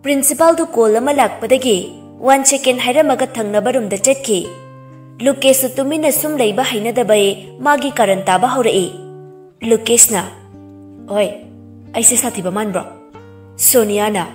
Principal du call ama lakpadagi 1 second hairamaga thangnaba room da chatki. Lukesh tumina sum leiba hainadabai magi karan taba haurai. Lukesh na, oi, aise sathiba manbro. Sonia na,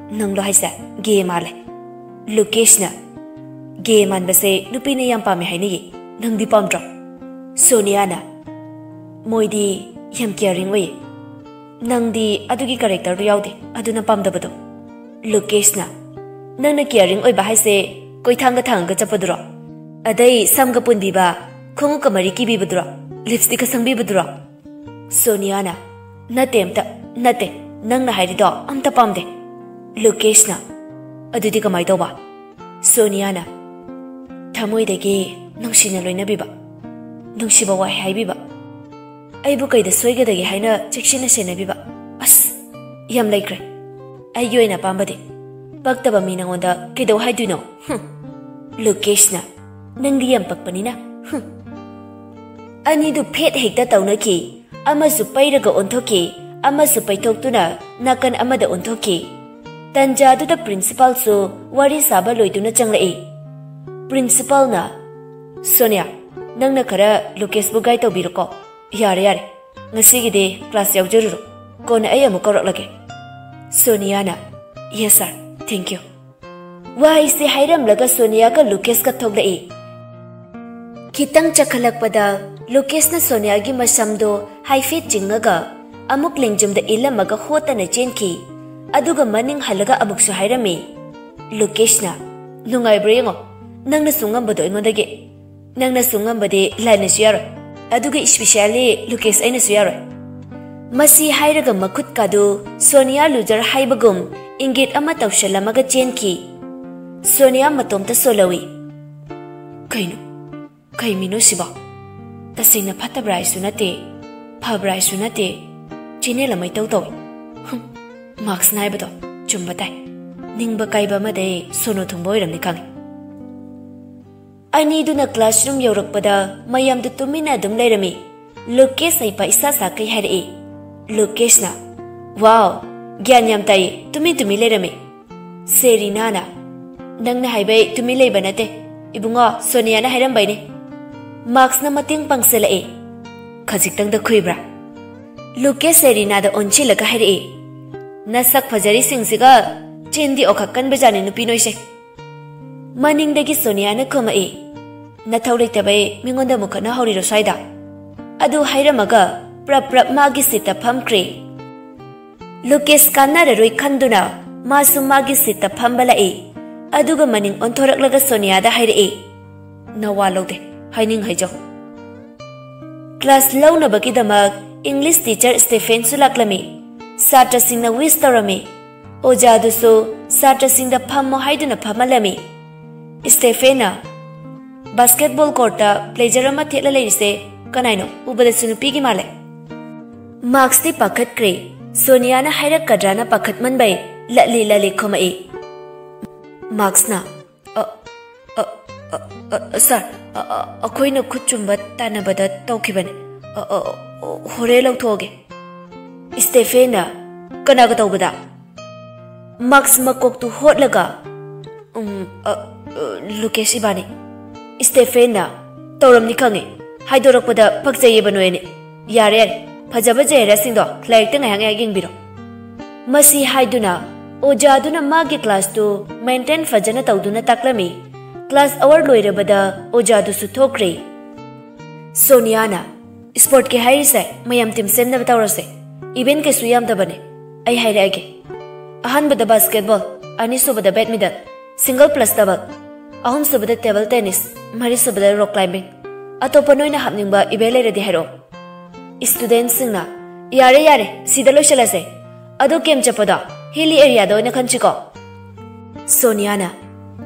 nanglo haisa ge male. Lukesh na, ge man base nupina yam pame hainigi. Nangdi pamdro. Sonia na, moidi yam caring way. Nangdi adugi character du yaude aduna pamdabado. Lukesh na, nangna caring oi bahai se koi thanga chapadro. Adai samga pundiba khongu kamari ki bibadro. Lipstick ka sangbi badro. Sonia na, nate nangna hairido amta pamde. Lukesh na, adudi kamai tawba. Sonia na, thamoi dagi nungsina loina biba. Nungsiba wai haibiba. Aibu kaida soigadagi haina chekshina senabiba. As yam laikre. Aigi oina pambadi. Paktaba mi nangonda kaidaw haiduino. Lukesh na, nangdi yam pakpanina. Anidu phet hekta taunaki. Amasu pairaga onthoki. Amasu paithoktuna nakan amada onthoki. Tanjaduda principal su wari saba loiduna changlai. Principal na, Sonia, nangna khara Lukesh bu gai tawbirako. Yare. Ngasigide class yaujururu. Kona ay amu kawraklage. Sonia na, yes sir, thank you. Wai se hairam laga Sonia ka Lukesh ka thoglai. Kitang chakhalakpada Lukesh na Sonia gi masamdo haifit jingaga amuk lingjumda ilamaga hota na chenki. Aduga maning halaga amuksu hairami. Lukesh na, nungay bringo. Nangna sungambado ingodagi. Nangna sungambade laina siyaro. Aduga especially Lukesh aina siyaro. Masi hairaga makut kadu Sonia lujar haibagum ingit ama tawshalamaga chenki. Sonia matomta solawi. Kaimino siba. Tasina patabrai sunate. Pabrai sunate. Chinela may tawtawi. Marks naibado. Chumbatay. Ningba kaiba made sono thungboy ramni kangi. Ani duna classroom yaurakpada mayamdu tumina dum lairami. Lukesh ay pa isa sa kay harai. Lukesh na, wow, gyan yam tayo, tumi lairami. Serena na, nang nahaybay tumilay ba nate? Ibunga, Sonia na hairambay ni. Marks na mating pang sila Kajiktang da kuibra. Lukesh Serena da onchila ka harai. Nasak pajari singsiga, chindi okakan bajani no pinoy siya. Maning dagi Sonia na kumai. Natawlik tabay mingonda mukha na hauriro sayda. Adu hairamaga prap magi sita phamkri. Lukesh kanararoy khanduna masu magi sita phambalai. Aduga maning onthoraklaga Sonia da hairai. Nawalode haining haijaw. Class launabagidamag English teacher Stephen sulaklami. Satra singna wish tawrami. Ojadusu satra singda phammo haiduna phamalami. Stephena basketball court pleasure ama thela leise kanaino ubada sunupigi male. Marks ti pakhat kre Sonia na hairak kadrana pakhat manbai lali khomai. Marks na sir akoina khutchumba tanabada tawkhibane hore lauthoge. Stephena kanaga tawbada. Marks makok tu hotlaga Lukesh ibani. Stephena tawram ni kangi. Haidorakpada pakjaye banoene. Yare phajaba jera singdo lairta ngayang aging biro. Masi haiduna ojaduna magi class tu maintain fajana tawduna taklami. Class hour loirabada ojadu su thokre. Sonia na sport ke hairi sai mayam tim semna batawrase. Event ke suyam dabane. Ai hairage. Ahan bada basketball, ani subada badminton, single plus double. Ahum subada table tennis, mari subada rock climbing. Atopa noina hapningba ibele ready hero. Students singna, yare, sida loishalase. Ado kem chapada, hilly area do na kanchiko. Sonia na,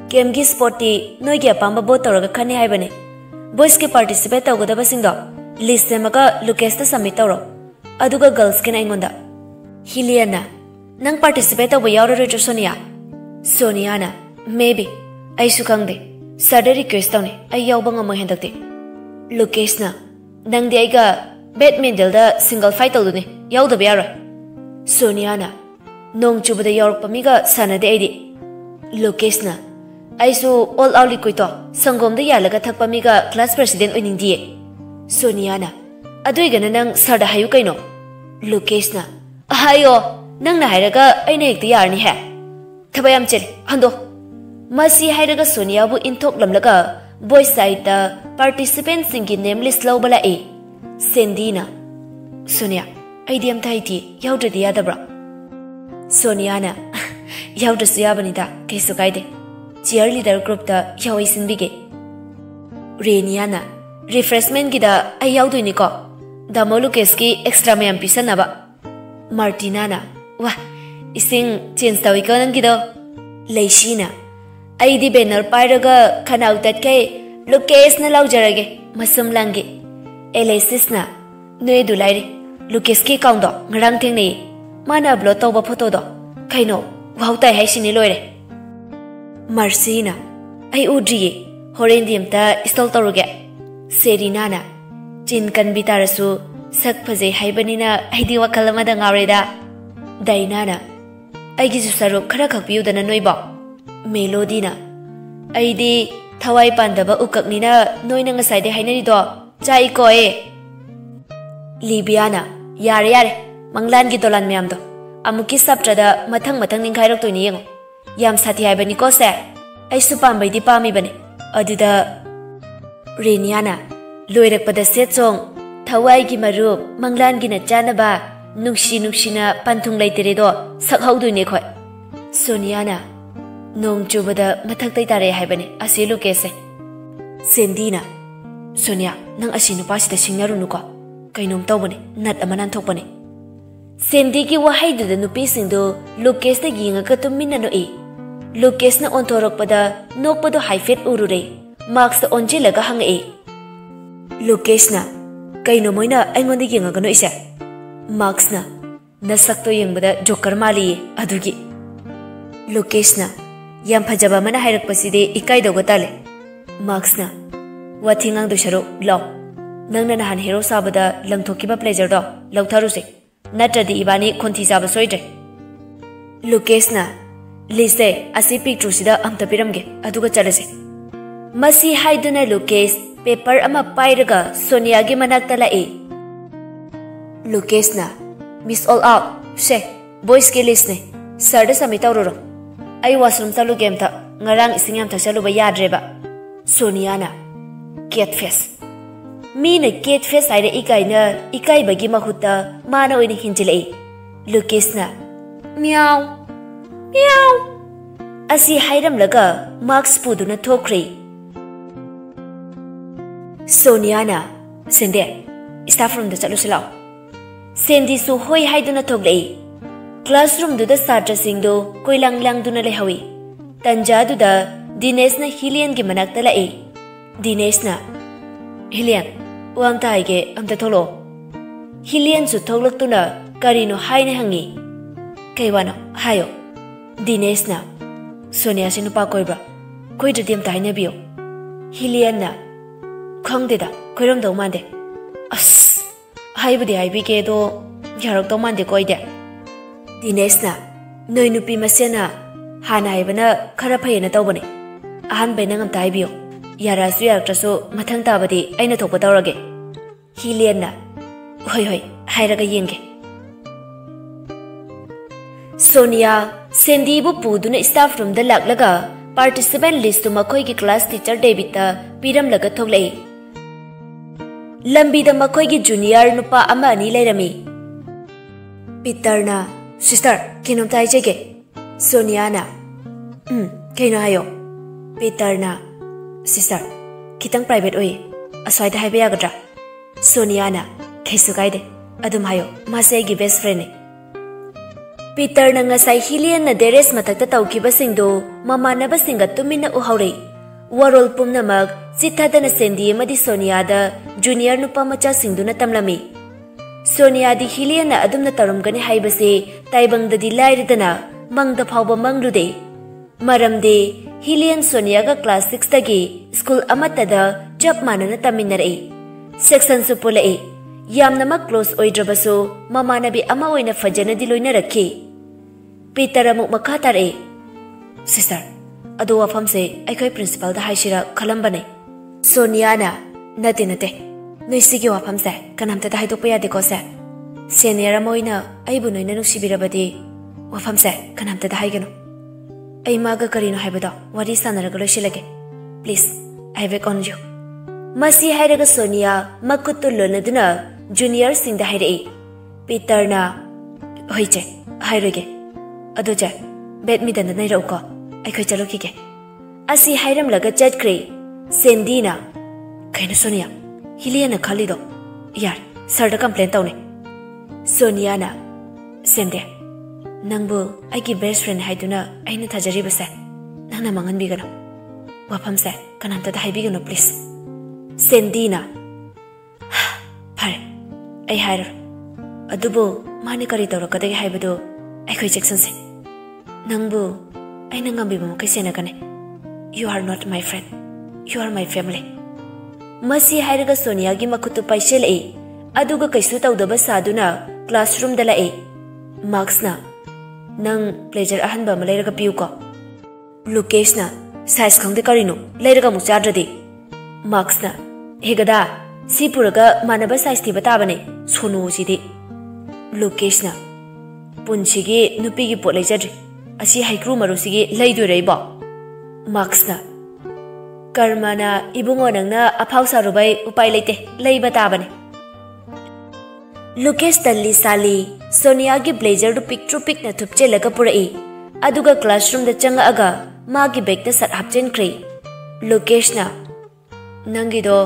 kem gi sporty noigi apamba botoraga khani haibane. Boys ke participate tawgadaba singdo. List semaga Lukesh ta submit tawro. Aduga girls ke naingonda. Hiliana, nang participate tawba yauraro Sonia. Sonia na, maybe. Ay sukangde. Sada request tawne. Ay yawba nga mga hendakte. Lukesh na, nang di ay ga badminton da single fight tawdo ni. Yawda biyara. Sonia na, nong chubada yorok pamiga sanade aidi. Lokeshna, aisu all out likuito, sangom da yalaga thak pamiga class president oining diye. Sonia na, adui gana nang sarda hayu kaino. Lokeshna, hayo, nang na hairaga aina hekta yarni hai. Thabayam chel, hando. Masi hairaga Sonia bu intok lamlaga, boy side da participants singi name list lau bala e. Sendina, Sonia, idea taiti, yauda diadabra. Sonia na, yauda suyabanida, kesu kaide. Cheerleader group da yawi sinbige. Reniana, refreshment gida ay yaudu niko. Da Monologist ki extra mayam pisa naba. Martinana, wah, ising change tawiko nang gido. Laishina, ay di banner paraga kanautat kay Lucas na laujarage, masum langi. Elasis na, noy dulairi, Lucas ki kaundo, ngarang ting ni, mana upload tawba photo do, kaino, wow tay hay siniloire. Marcina, ay udriye, horen diamta istol taruge. Serinana, chin kan bitarasu, sak paze haibanina ay di wakalamada ngaureda. Dainana, ay gisusaro karakak biyudana noiba. Melodina, ay di thawai pandaba ukak nina noy na ngasay de hainari do, chay ko eh. Libiana, yare, manglan gitolan miyam do. Amuki sabtrada matang ningkhairok to niyengo. Yam sati haibani ko se, ay supambay di pami bane. Aduda, Reniana, loirak pada set song, thawai gi marup, manglan gi na chanaba, nukshi na pantung laitere do, sakhaw do ne khoy. Soniana, nong chubada mathak tay tare haibane, asi Lucas se. Sendina, Sonia, nang asi nupa sida singnaru nuko, kainom taw bane, nat amanan thok bane. Sendi ki wahay do da nupi singdo, Lucas na ginga katumina no e. Lucas na ontorok pada, nok pado haifet urure, Max na onje laga hang e. Lucas na, kaino moy na ay ngondi ginga gano isa. Max na, nasakto yung bada joker mali e, adugi. Lucas na, yam pajaba mana hayrak paside ikay daw gatale. Max na, watingang do sharo, law. Nang nanahan hero sabada lang tokiba pleasure do, law taruse. Natra di ibani konti saba soidre. Lucas na, lise asi picture sida amta piramge, aduga chalase. Masi haiduna Lucas, paper ama pairaga Sonia gi manakta la e. Lucas na, miss all out, she, boys ki list ne, sarda samita ururo. Ay washroom talu game ta, ngarang isingam ta salu ba yadreba. Sonia na, cat face. Mina cat face aire ikay bagi mahuta, mana oini hinjile e. Lucas na, meow, meow. Asi hairam laga, Max puduna thokre. Sonia na, Sende, staff room da chalu silaw. Sendi su hoy haiduna thogle. Classroom du da satra singdo koi lang du na lehawi. Tanja du da Dinesh na Hilian gi manakta la e. Dinesh na, Hilian, wang taige amta tholo. Hilian su thoglak tu na karino hai ne hangi. Kaiwano, hayo. Dinesh na, Sonia sinupa koibra. Koi jadiam ta haina biyo. Hilian na, Kongdeda, koiram daw mande. As, haibudi haibige do, yarok daw mande koide. Dinesh na, noy nupi masena, hana haibana karapayana daw bane. Ahan bay nangam ta haibiyo. Yarasu yaraktrasu mathang tabadi aina thokpa tawrage. Hilian na, hoi, hairaga yenge. Sonia, Sendi bu puduna staff room da laklaga, participant list tu makoi ki class teacher David ta piram laga thoglai. Lambi da makoi ki junior nupa ama ani lairami. Peter na, sister, kinom tai jege. Sonia na, kaino hayo. Peter na, sister, kitang private oi, aswai da haiba yagadra. Sonia na, kaisu kaide, adum hayo, mase gi best friend ne. Peter na ngasay Hilian na deres matakta tawkiba singdo, mamanaba singa tumina uhaurei. Warol pumnamag, sithada na Sendi amadi Sonia da junior nupa macha singdo na tamlami. Sonia di Hilian na adum na tarumgani haibase, taibang da di lairidana, mangda phawba manglude. Maramde, Hilian Sonia ga class 6 tagi, school amatada, jab mana na taminarei. Section supulae, yam na mag close oidrabaso, mamanabi ama oina fajana di loina rakhi. Peter amuk makha tare. Sister, adu wafam se aikoi principal da haishira khalambane. Sonia na nate. Noi sigi wafam se kanamta da haidokpa yade ko se. Senior amoina aibu noina nuksibirabadi wafam se kanamta da haigano. Ai maga karino haibada wari sanaraga loisilage. Please, I beg on you. Masi hairaga Sonia makuttu lonaduna junior singda hairei. Peter na hoiche hairage. Adoje badminton da nairau ko aikoi chalokige. Asi hairam laga chatkre. Sendina kaina Sonia Hiliana khalido. Yar sir da complain tawne. Sonia na sende nangbu aigi best friend haiduna aina thajari basa nana mangan bigano wafam sa kanamta da haibigano please. Sendina pare ai hair adubu mani kari tawrakadagi haibadu aikoi jackson se nangbu aina ngambi mo kaisena kane. You are not my friend, you are my family. Masi hairaga Sonia gi makutu paisel e aduga kaisu tawdaba saduna classroom dala e Max na nang pleasure ahanba malairaga piu ko. Lukesh na size khangde karino lairaga muchadradi. Max na hegada sipuraga manaba size ti batabane sonu sidi. Lukesh na punchigi nupi gi pot leijadri asi haikru marusigi laidu reiba. Max na Karmana ibungo nangna apau sarubai upai leite leiba tabane. Lukesh talli sali Sonia gi blazer du pic na thupche laga purai aduga classroom da changa aga magi bag da sat hapchen kre. Lukesh na nangi do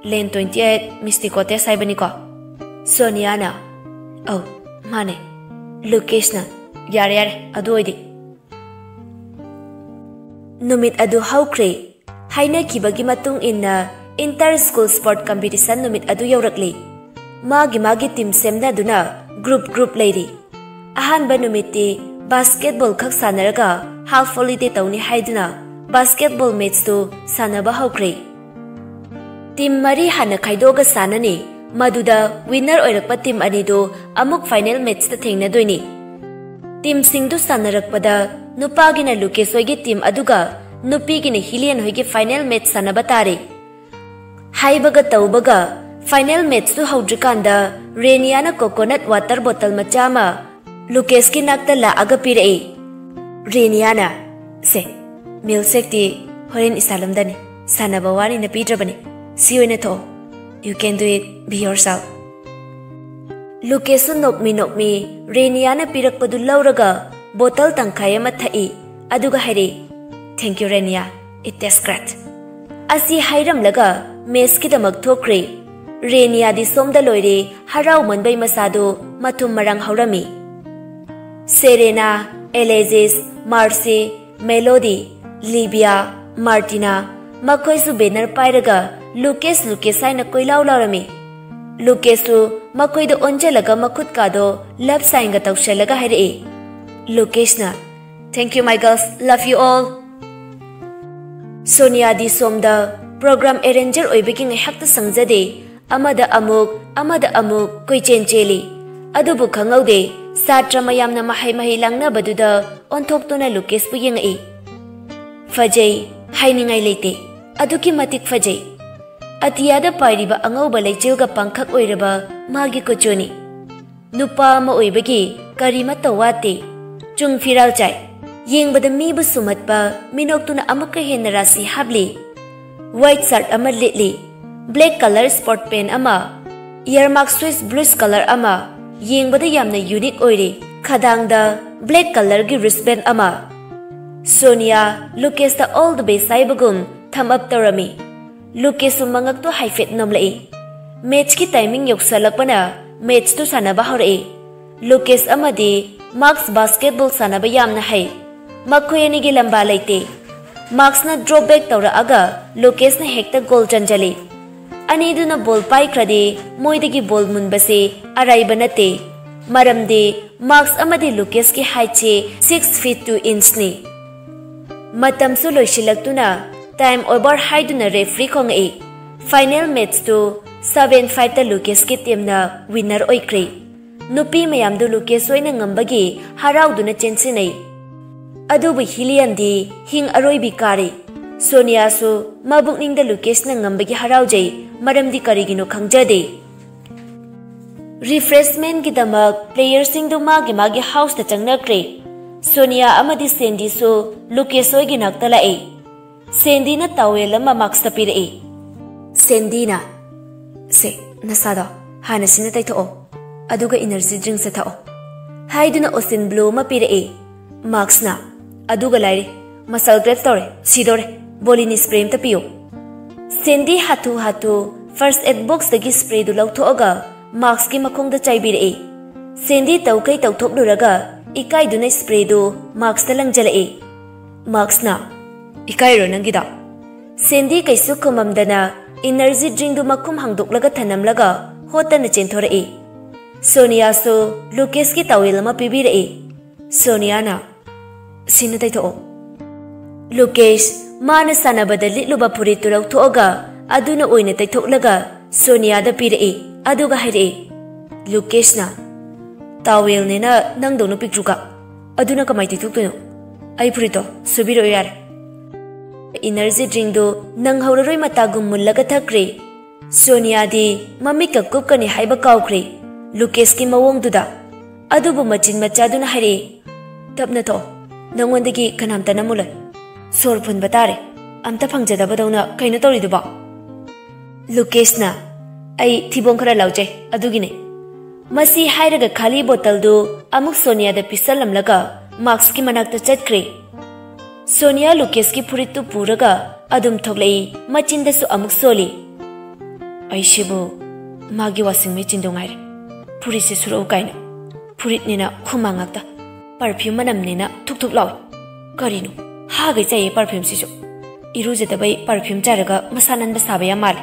len 28 mistikote saibani ko. Sonia na oh mane. Lukesh na yare adu oidi. Numit adu haukre haina kibagi matung inna inter school sport competition numit adu yaurakli. Magi team semna duna group leiri. Ahanba numiti basketball khak sanaraga half holiday tawni haiduna basketball match tu sanaba haukre. Team mari hana khaidoga sanani maduda winner oirakpa team anidu amuk final match ta thengna doini. Team singdu sanarakpada nupagina Lukesh hoigi team aduga nupigina Hilian hoigi final match sanaba tare. Haibaga taubaga final match tu haudrikanda Reniana coconut water bottle machama Lukesh ki nakta la aga pirei. Reniana se milkshake ti horen isalamdani sanaba wani na pidrabani siyoina tho. You can do it, be yourself. Lukesh nokmi Reniana pirakpadu lauraga bottle tangkhai ama thai aduga haire. Thank you Renia, it tastes great. Asi hairam laga mes ki damak thokre. Renia di somda loire harau manbai masado mathum marang haurami. Serena, Alexis, Marcy, Melody, Libya, Martina makoisu banner pairaga Lukesh aina koilau laurami. Lukesh makoido onjalaga makhut kado love sign ga tawshalaga haire. Lukesh na thank you my girls, love you all. Sonia di somda program arranger oibeki ngahakta sangjade amada amuk koichen cheli adubu khangaude satra mayamna mahai langna baduda onthoktuna Lukesh pu yengai. Fajai hainingai leite aduki matik fajai. Atiyada pairiba angauba leichilga pangkhak oiraba magi kochoni. Nupa ama oibegi karima tawate chung firal chai. Yengbada mibu sumatpa minoktuna amuka henna rasi habli. White shirt ama litli. Black color sport pen ama. Earmark Swiss blues color ama. Yengbada yamna unique oire. Khadangda black color gi wristband ama. Sonia Lukesh da all the best saibagum thumb up tarami. Lukesh mangak to haifet nomlai. Match ki timing yoksalakpana match to sanaba horai. Lukesh amadi Max basketball sanaba yamna hai. Makoyani gi lamba laite. Max na drop back tawra aga Lukesh na hekta goal chanjali. Aniduna ball pai krade moidagi ball munbase araiba nate. Maramde Max amadi Lukesh ki height che 6 feet 2 inch ni. Matam su loisilaktuna time over haiduna referee khongai. Final match to 7-5 ta Lukesh ki team na winner oikre. नुपी मयामदु Lukesh ओइना ngambagi harauduna chensinai adubu hilian di hing aroibi kari Sonia su mabukningda Lucas na ngambagi haraujai maramdi karigino khangjade refreshment ki damak players sing du magi house ta changnakre Sonia amadi Sandy su Lucas oigi naktala e Sandy na tawel ama max ta pire e Sandy na se nasada hana sina tai tho aduga energy drink sa thao haiduna ocean blue ma pire e max na aduga laire muscle grab tore sidore bolini spray ta piyo Sandy hatu first aid box dagi spray du lauthoga max ki makhong da chai bire e Sandy tawkai tawthok duraga ikai du na spray du max ta langjala e max na ikai ro nangida Sandy kaisu komamdana energy drink du makum hangdok laga thanam laga hota na chenthore e Sonia so Lucas ki tawel ma pibire e Sonia na sina tai tho Lucas mana sanabada litluba puritu lauthoga aduna oina tai thoklaga Sonia da pire e aduga haire Lucas na tawel ne na nang donu pikruka aduna kamai tai thoktuno ai purito subiro yar energy drink do nang hauraroi mata gum mullaga thakre Sonia di mami ka kupkani haiba kawkre Lucas ki mawong duda adubu machin macha duna haire tapna to nangondagi kanamta namulai sor phun batare amta phangjada badawna kaina tori duba Lucas na ai thibong khara laujai adugine masi hairaga khali bottle do amuk Sonia da pisalam laga max ki manak ta chatkre Sonia Lucas ki phurit tu puraga adum thoklei machin da su amuk soli ai shibu magi washing machine do ngai phurit se suru kaina phurit nina khumangak ta perfume manam nina thuk thuk law karino ha gai chai perfume sisu iru je da bai perfume charaga masanan ba sabaya mal